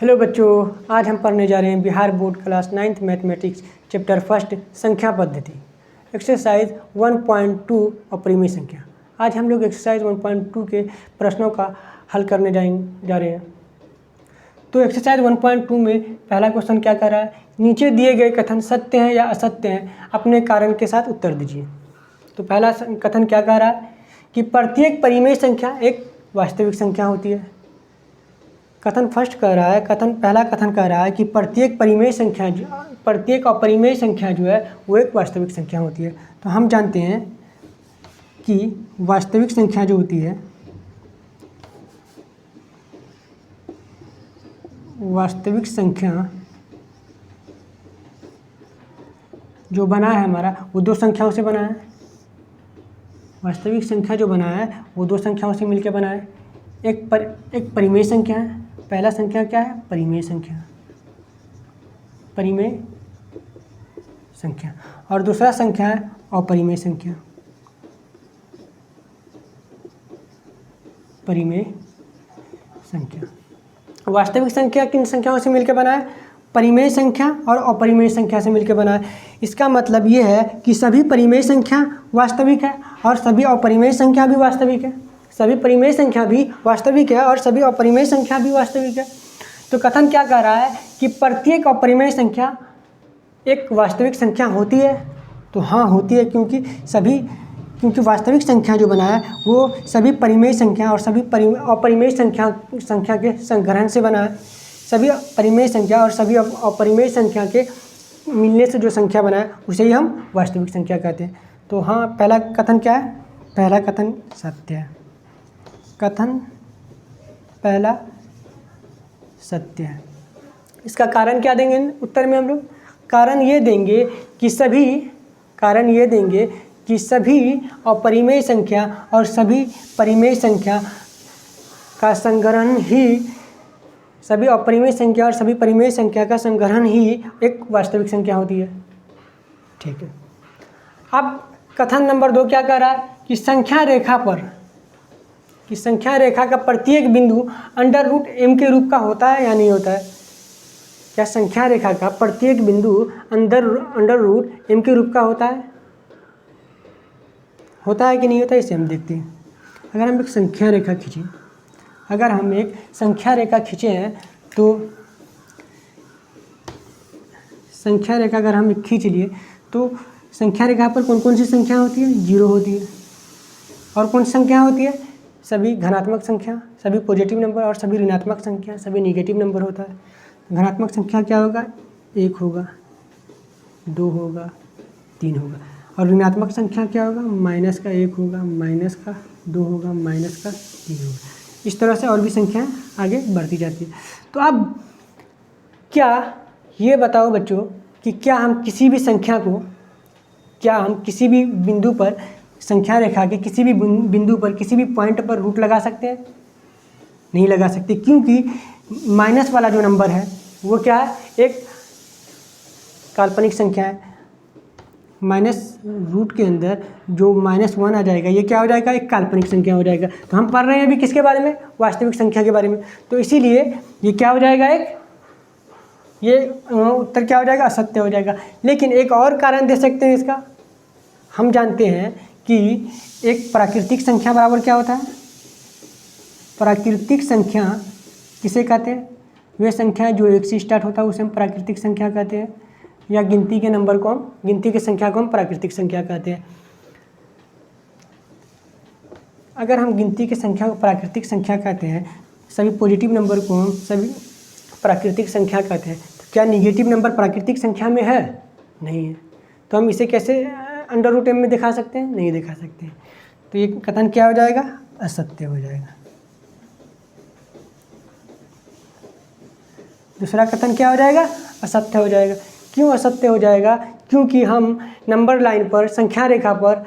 Hello बच्चों, आज हम पढ़ने जा रहे हैं Bihar board class 9th mathematics chapter first संख्या पद्धति एक्सरसाइज 1.2 और परिमेय संख्या। आज हम लोग एक्सरसाइज 1.2 के प्रश्नों का हल करने जा रहे हैं। तो एक्सरसाइज 1.2 में पहला क्वेश्चन क्या कर रहा है, नीचे दिए गए कथन सत्य हैं या असत्य हैं, अपने कारण के साथ उत्तर दीजिए। तो पहला कथन क्या कह रहा है कि प्रत्येक परिमेय संख्या एक वास्तविक संख्या होती है। कथन फर्स्ट कह रहा है, पहला कथन कह रहा है कि प्रत्येक अपरिमेय संख्या जो है वो एक वास्तविक संख्या होती है। तो हम जानते हैं कि वास्तविक संख्या जो होती है, वास्तविक संख्या जो बना है हमारा वो दो संख्याओं से बना है। वास्तविक संख्या जो बना है वो दो संख्याओं से मिलकर बना है। एक परिमेय संख्या है। पहला संख्या क्या है, परिमेय संख्या, परिमेय संख्या, और दूसरा संख्या है अपरिमेय संख्या, परिमेय संख्या। वास्तविक संख्या किन संख्याओं से मिलकर बना है, परिमेय संख्या और अपरिमेय संख्या से मिलकर बना है। इसका मतलब ये है कि सभी परिमेय संख्या वास्तविक है और सभी अपरिमेय संख्या भी वास्तविक है। सभी परिमेय संख्या भी वास्तविक है और सभी अपरिमेय संख्या भी वास्तविक है। तो कथन क्या कह रहा है कि प्रत्येक अपरिमेय संख्या एक वास्तविक संख्या होती है। तो हाँ, होती है, क्योंकि वास्तविक संख्या जो बना है वो सभी परिमेय संख्या और सभी अपरिमेय संख्या के संग्रहण से बना है। सभी परिमेय संख्या और सभी अपरिमेय संख्या के मिलने से जो संख्या बना है उसे ही हम वास्तविक संख्या कहते हैं। तो हाँ, पहला कथन क्या है, पहला कथन सत्य है। कथन पहला सत्य है। इसका कारण क्या देंगे उत्तर में हम लोग, कारण ये देंगे कि सभी अपरिमेय संख्या और सभी परिमेय संख्या का संग्रहण ही, सभी अपरिमेय संख्या और सभी परिमेय संख्या का संग्रहण ही एक वास्तविक संख्या होती है। ठीक है। अब कथन नंबर 2 क्या कह रहा है कि संख्या रेखा का प्रत्येक बिंदु √m के रूप का होता है या नहीं होता है। क्या संख्या रेखा का प्रत्येक बिंदु √m के रूप का होता है कि नहीं होता है, इसे हम देखते हैं। अगर हम एक संख्या रेखा खींचे हैं तो संख्या रेखा अगर हम खींच लिए तो संख्या रेखा पर कौन कौन सी संख्या होती है, 0 होती है। और कौन सी संख्या होती है, सभी धनात्मक संख्या, सभी पॉजिटिव नंबर और सभी ऋणात्मक संख्या, सभी नेगेटिव नंबर होता है। धनात्मक संख्या क्या होगा, 1 होगा, 2 होगा, 3 होगा। और ऋणात्मक संख्या क्या होगा, -1 होगा, -2 होगा, -3 होगा। इस तरह से और भी संख्याएं आगे बढ़ती जाती है। तो अब क्या ये बताओ बच्चों कि क्या हम किसी भी बिंदु पर, संख्या रेखा के किसी भी बिंदु पर, किसी भी पॉइंट पर रूट लगा सकते हैं? नहीं लगा सकते, क्योंकि माइनस वाला जो नंबर है वो क्या है, एक काल्पनिक संख्या है। माइनस रूट के अंदर जो -1 आ जाएगा ये क्या हो जाएगा, एक काल्पनिक संख्या हो जाएगा। तो हम पढ़ रहे हैं अभी किसके बारे में, वास्तविक संख्या के बारे में। तो इसीलिए ये क्या हो जाएगा, ये उत्तर क्या हो जाएगा, असत्य हो जाएगा। लेकिन एक और कारण दे सकते हैं इसका। हम जानते हैं कि एक प्राकृतिक संख्या बराबर क्या होता है, प्राकृतिक संख्या किसे कहते हैं, वे संख्या जो 1 से स्टार्ट होता है उसे हम प्राकृतिक संख्या कहते हैं, या गिनती की संख्या को हम प्राकृतिक संख्या कहते हैं। अगर हम गिनती की संख्या को प्राकृतिक संख्या कहते हैं, सभी पॉजिटिव नंबर को हम सभी प्राकृतिक संख्या कहते हैं, तो क्या निगेटिव नंबर प्राकृतिक संख्या में है, नहीं है। तो हम इसे कैसे √m में दिखा सकते हैं, नहीं दिखा सकते हैं। तो ये कथन क्या हो जाएगा, असत्य हो जाएगा। दूसरा कथन क्या हो जाएगा, असत्य हो जाएगा। क्यों असत्य हो जाएगा, क्योंकि हम नंबर लाइन पर, संख्या रेखा पर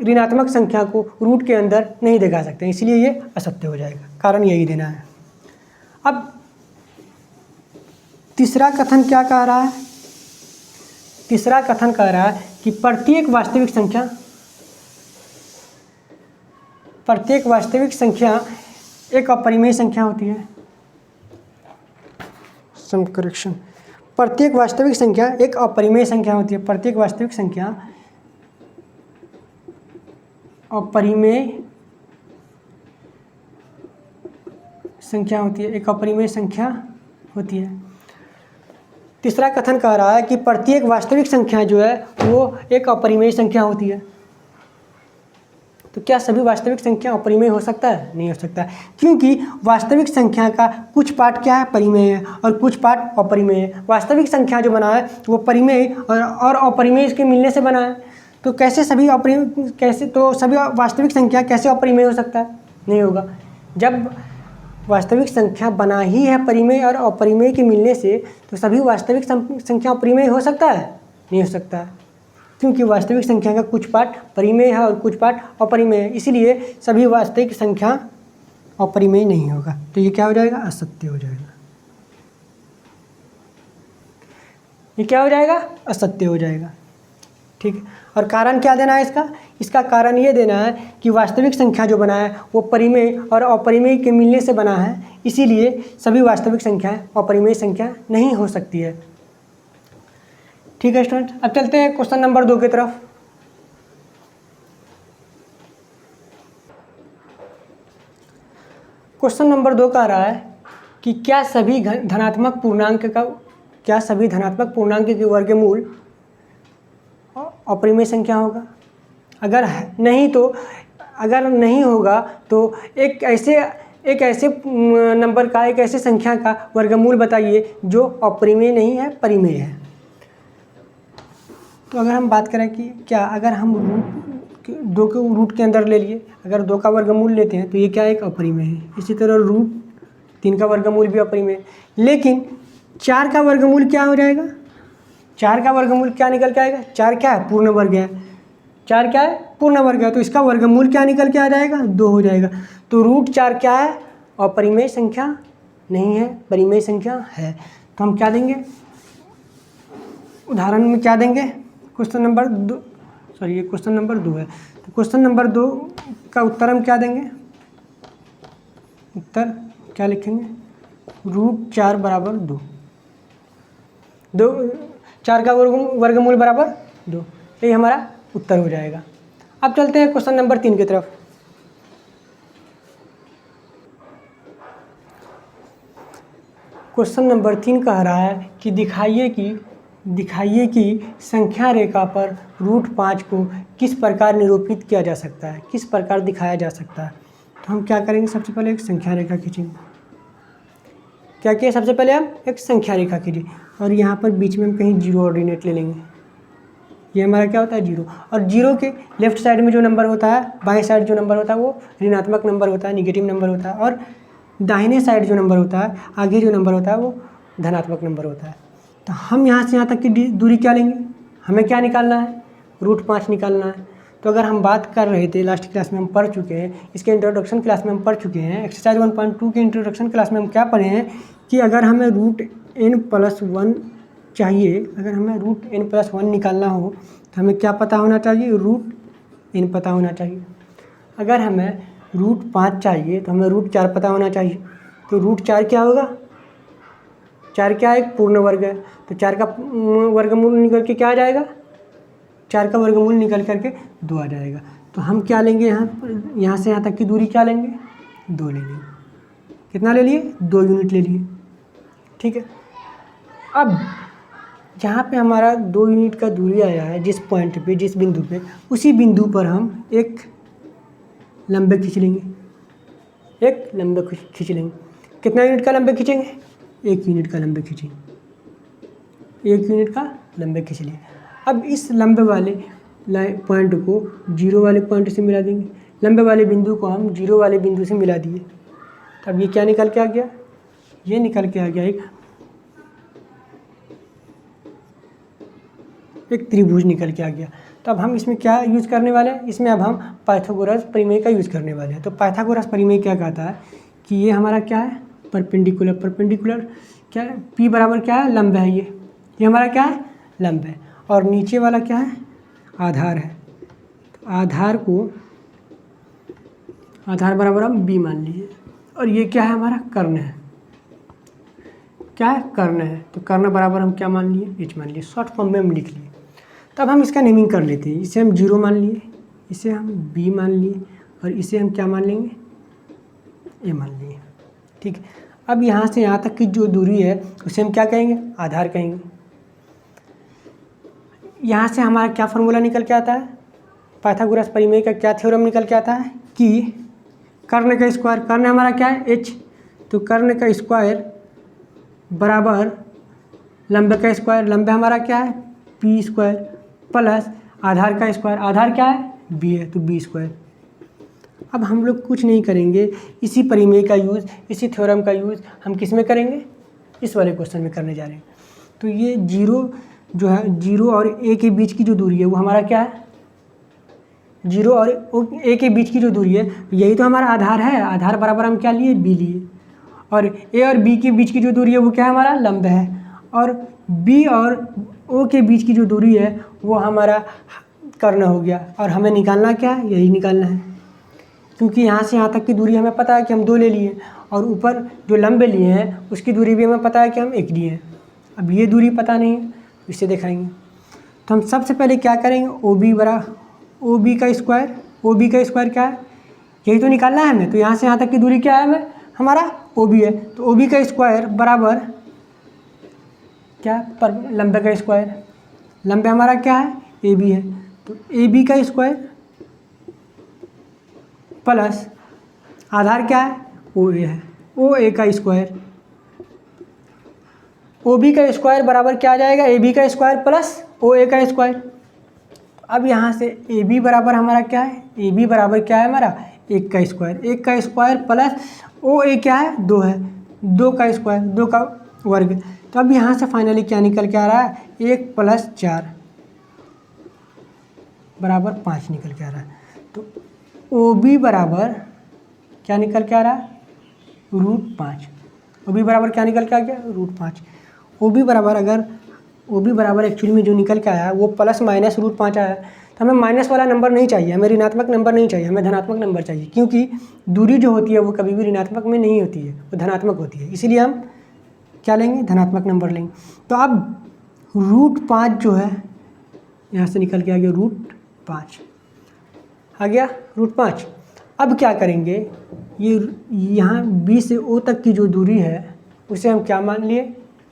ऋणात्मक संख्या को रूट के अंदर नहीं दिखा सकते, इसलिए ये असत्य हो जाएगा। कारण यही देना है। अब तीसरा कथन क्या कह रहा है, तीसरा कथन कह रहा है कि प्रत्येक वास्तविक संख्या एक अपरिमेय संख्या होती है। सम करेक्शन। प्रत्येक वास्तविक संख्या एक अपरिमेय संख्या होती है। प्रत्येक वास्तविक संख्या अपरिमेय संख्या होती है, एक अपरिमेय संख्या होती है। तीसरा कथन कह रहा है कि प्रत्येक वास्तविक संख्या जो है वो एक अपरिमेय संख्या होती है। तो क्या सभी वास्तविक संख्या अपरिमेय हो सकता है? नहीं हो सकता है, क्योंकि वास्तविक संख्या का कुछ पार्ट क्या है? परिमेय है, और कुछ पार्ट अपरिमेय है। वास्तविक संख्या जो बना है वो परिमेय और अपरिमेय के मिलने से बना है। तो कैसे सभी वास्तविक संख्या कैसे अपरिमेय हो सकता है? नहीं होगा। जब वास्तविक संख्या बना ही है परिमेय और अपरिमेय के मिलने से, तो सभी वास्तविक संख्या अपरिमेय हो सकता है? नहीं हो सकता है, क्योंकि वास्तविक संख्या का कुछ पार्ट परिमेय है और कुछ पार्ट अपरिमेय है, इसलिए सभी वास्तविक संख्या अपरिमेय नहीं होगा। तो ये क्या हो जाएगा? असत्य हो जाएगा। ये क्या हो जाएगा? असत्य हो जाएगा। ठीक है। और कारण क्या देना है इसका? इसका कारण ये देना है कि वास्तविक संख्या जो बना है वो परिमेय और अपरिमेय के मिलने से बना है, इसीलिए सभी वास्तविक संख्याएं अपरिमेय संख्या नहीं हो सकती है। ठीक है स्टूडेंट, अब चलते हैं क्वेश्चन नंबर 2 की तरफ। क्वेश्चन नंबर 2 कह रहा है कि क्या सभी धनात्मक पूर्णांक के वर्गमूल अपरिमेय संख्या होगा? अगर नहीं होगा तो एक ऐसे नंबर का, एक ऐसे संख्या का वर्गमूल बताइए जो अपरिमेय नहीं है, परिमेय है। तो अगर हम बात करें कि क्या, अगर हम दो के रूट के अंदर ले लिए, अगर 2 का वर्गमूल लेते हैं तो ये क्या एक अपरिमेय है। इसी तरह रूट 3 का वर्गमूल भी अपरिमेय है। लेकिन 4 का वर्गमूल क्या हो जाएगा? 4 का वर्गमूल क्या निकल के आएगा? 4 क्या है? पूर्ण वर्ग है। 4 क्या है? पूर्ण वर्ग है। तो इसका वर्गमूल क्या निकल के आ जाएगा? 2 हो जाएगा। तो रूट 4 क्या है? अपरिमेय संख्या नहीं है, परिमेय संख्या है। तो हम क्या देंगे उदाहरण में? क्या देंगे? क्वेश्चन नंबर 2, सॉरी ये क्वेश्चन नंबर 2 है, तो क्वेश्चन नंबर 2 का उत्तर हम क्या देंगे? उत्तर क्या लिखेंगे? रूट 4 बराबर 2, 4 का वर्गमूल बराबर 2, यही हमारा उत्तर हो जाएगा। अब चलते हैं क्वेश्चन नंबर 3 की तरफ। क्वेश्चन नंबर 3 कह रहा है कि दिखाइए कि संख्या रेखा पर रूट 5 को किस प्रकार निरूपित किया जा सकता है, किस प्रकार दिखाया जा सकता है। तो हम क्या करेंगे? सबसे पहले एक संख्या रेखा खींचेंगे। क्या किया? सबसे पहले हम एक संख्या रेखा खींचे और यहाँ पर बीच में हम कहीं जीरो ऑर्डिनेट ले लेंगे। ये हमारा क्या होता है? जीरो। और जीरो के लेफ्ट साइड में जो नंबर होता है, बाएं साइड जो नंबर होता है वो ऋणात्मक नंबर होता है, निगेटिव नंबर होता है, और दाहिने साइड जो नंबर होता है, आगे जो नंबर होता है वो धनात्मक नंबर होता है। तो हम यहाँ से यहाँ तक की दूरी क्या लेंगे? हमें क्या निकालना है? रूट 5 निकालना है। तो अगर हम बात कर रहे थे, लास्ट क्लास में हम पढ़ चुके हैं, इसके इंट्रोडक्शन क्लास में हम पढ़ चुके हैं, एक्सरसाइज 1.2 के इंट्रोडक्शन क्लास में हम क्या पढ़े हैं कि अगर हमें रूट n+1 चाहिए, अगर हमें रूट n+1 निकालना हो तो हमें क्या पता होना चाहिए? रूट n पता होना चाहिए। अगर हमें रूट 5 चाहिए तो हमें रूट 4 पता होना चाहिए। तो रूट 4 क्या होगा? 4 क्या है? एक पूर्ण वर्ग है। तो 4 का वर्गमूल निकल के क्या आ जाएगा? 4 का वर्गमूल निकल करके 2 आ जाएगा। तो हम क्या लेंगे? यहाँ से यहाँ तक की दूरी क्या लेंगे? 2 ले लेंगे। कितना ले लिए? 2 यूनिट ले लिए। ठीक है। अब जहाँ पे हमारा 2 यूनिट का दूरी आया है, जिस पॉइंट पे, जिस बिंदु पे, उसी बिंदु पर हम एक लंबे खींच लेंगे। एक लंबे खींच लेंगे। कितना यूनिट का लंबे खींचेंगे? 1 यूनिट का लंबे खींचेंगे। 1 यूनिट का लंबे खींच लिए। अब इस लंबे वाले पॉइंट को जीरो वाले पॉइंट से मिला देंगे। लंबे वाले बिंदु को हम जीरो वाले बिंदु से मिला दिए। तब ये क्या निकल के आ गया? ये निकल के आ गया एक त्रिभुज निकल के आ गया। तो अब हम इसमें क्या यूज़ करने वाले हैं? इसमें अब हम पाइथागोरस प्रमेय का यूज़ करने वाले हैं। तो पाइथागोरस प्रमेय क्या कहता है कि ये हमारा क्या है? परपेंडिकुलर क्या है? P बराबर क्या है? लंब है। ये हमारा क्या है? लंब है। और नीचे वाला क्या है? आधार है। तो आधार बराबर हम B मान लीजिए। और ये क्या है? हमारा कर्ण है। क्या है, कर्ण है। तो कर्ण बराबर हम क्या मान लिए, एच मान लिए, शॉर्ट फॉर्म में हम लिख लिए। तब हम इसका नेमिंग कर लेते हैं। इसे हम 0 मान लिए, इसे हम बी मान लिए और इसे हम क्या मान लेंगे, ए मान लिए। ठीक है, अब यहाँ से यहाँ तक की जो दूरी है उसे हम क्या कहेंगे, आधार कहेंगे। यहाँ से हमारा क्या फार्मूला निकल के आता है, पाइथागोरस परिमेय का क्या थ्योरम निकल के आता है कि कर्ण का स्क्वायर, कर्ण हमारा क्या है, एच, तो कर्ण का स्क्वायर बराबर लंबे का स्क्वायर, लंबे हमारा क्या है, पी स्क्वायर, प्लस आधार का स्क्वायर, आधार क्या है, बी है, तो बी स्क्वायर। अब हम लोग कुछ नहीं करेंगे, इसी परिमेय का यूज़, इसी थ्योरम का यूज़ हम किस में करेंगे, इस वाले क्वेश्चन में करने जा रहे हैं। तो ये 0 जो है, 0 और ए के बीच की जो दूरी है वो हमारा क्या है, 0 और ए के बीच की जो दूरी है यही तो हमारा आधार है। आधार बराबर हम क्या लिए, बी लिए, और ए और बी के बीच की जो दूरी है वो क्या है, हमारा लंब है, और बी और ओ के बीच की जो दूरी है वो हमारा कर्ण हो गया। और हमें निकालना क्या है, यही निकालना है, क्योंकि यहाँ से यहाँ तक की दूरी हमें पता है कि हम 2 ले लिए, और ऊपर जो लंबे लिए हैं उसकी दूरी भी हमें पता है कि हम 1 लिए हैं। अब ये दूरी पता नहीं है, इसे दिखाएंगे। तो हम सबसे पहले क्या करेंगे, ओ बी का स्क्वायर क्या है, यही तो निकालना है हमें। तो यहाँ से यहाँ तक की दूरी क्या है, हमें हमारा ओ बी है, तो ओ बी का स्क्वायर बराबर क्या, पर लंबे का स्क्वायर, लंबे हमारा क्या है, ए बी है, तो ए बी का स्क्वायर प्लस आधार क्या है, ओ ए है, ओ ए का स्क्वायर, ओ बी का स्क्वायर बराबर क्या आ जाएगा, ए बी का स्क्वायर प्लस ओ ए का स्क्वायर। अब यहाँ से ए बी बराबर हमारा क्या है, ए बी बराबर क्या है हमारा, 1 का स्क्वायर, 1 का स्क्वायर प्लस ओ ए क्या है, 2 है, 2 का स्क्वायर, 2 का वर्ग। तो अब यहाँ से फाइनली क्या निकल के आ रहा है, 1 + 4 बराबर 5 निकल के आ रहा है। तो ओ बी बराबर क्या निकल के आ रहा है, √5। ओ बी बराबर क्या निकल के आ गया, √5। ओ बी बराबर, अगर ओ बी बराबर एक्चुअली में जो निकल के आया वो प्लस माइनस √5 आया, तो हमें माइनस वाला नंबर नहीं चाहिए, हमें ऋणात्मक नंबर नहीं चाहिए, हमें धनात्मक नंबर चाहिए, क्योंकि दूरी जो होती है वो कभी भी ऋणात्मक में नहीं होती है, वो धनात्मक होती है। इसीलिए हम क्या लेंगे, धनात्मक नंबर लेंगे। तो अब √5 जो है यहाँ से निकल के आ गया, √5 आ गया, √5। अब क्या करेंगे, ये यहाँ बी से ओ तक की जो दूरी है उसे हम क्या मान लिए,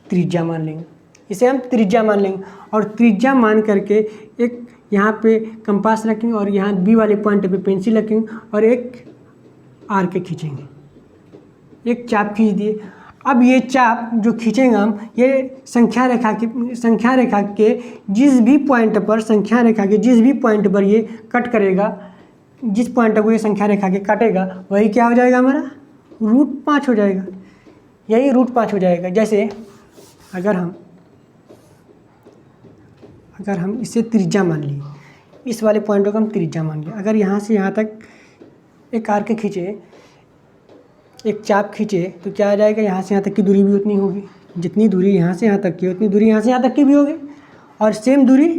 त्रिज्या मान लेंगे, इसे हम त्रिज्या मान लेंगे। और त्रिज्या मान करके एक यहाँ पे कंपास रखेंगे और यहाँ बी वाले पॉइंट पे पेंसिल रखेंगे और एक आर्क खींचेंगे, एक चाप खींच दिए। अब ये चाप जो खींचेंगे हम, ये संख्या रेखा के जिस भी पॉइंट पर, संख्या रेखा के जिस भी पॉइंट पर ये कट करेगा, जिस पॉइंट को ये संख्या रेखा के काटेगा वही क्या हो जाएगा, हमारा √5 हो जाएगा, यही √5 हो जाएगा। जैसे अगर हम इसे त्रिज्या मान लिए, इस वाले पॉइंट को हम त्रिज्या मान लिए, अगर यहाँ से यहाँ तक एक आर्क खींचे, एक चाप खींचे, तो क्या आ जाएगा, यहाँ से यहाँ तक की दूरी भी उतनी होगी, जितनी दूरी यहाँ से यहाँ तक की उतनी दूरी यहाँ से यहाँ तक की भी होगी। और सेम दूरी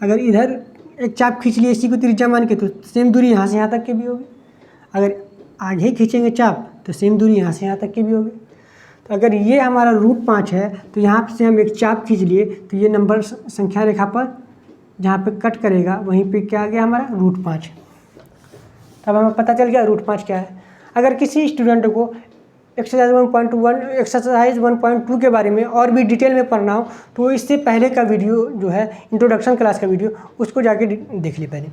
अगर इधर एक चाप खींच लिए इसी को त्रिज्या मान के, तो सेम दूरी यहाँ से यहाँ तक की भी होगी। अगर आगे खींचेंगे चाप तो सेम दूरी यहाँ से यहाँ तक की भी होगी। तो अगर ये हमारा √5 है तो यहाँ से हम एक चाप खींच लिए, तो ये नंबर संख्या रेखा पर जहाँ पे कट करेगा वहीं पे क्या आ गया, हमारा √5। तब हमें पता चल गया √5 क्या है। अगर किसी स्टूडेंट को एक्सरसाइज 1.2 के बारे में और भी डिटेल में पढ़ना हो तो इससे पहले का वीडियो जो है इंट्रोडक्शन क्लास का वीडियो, उसको जाके देख ली पहले।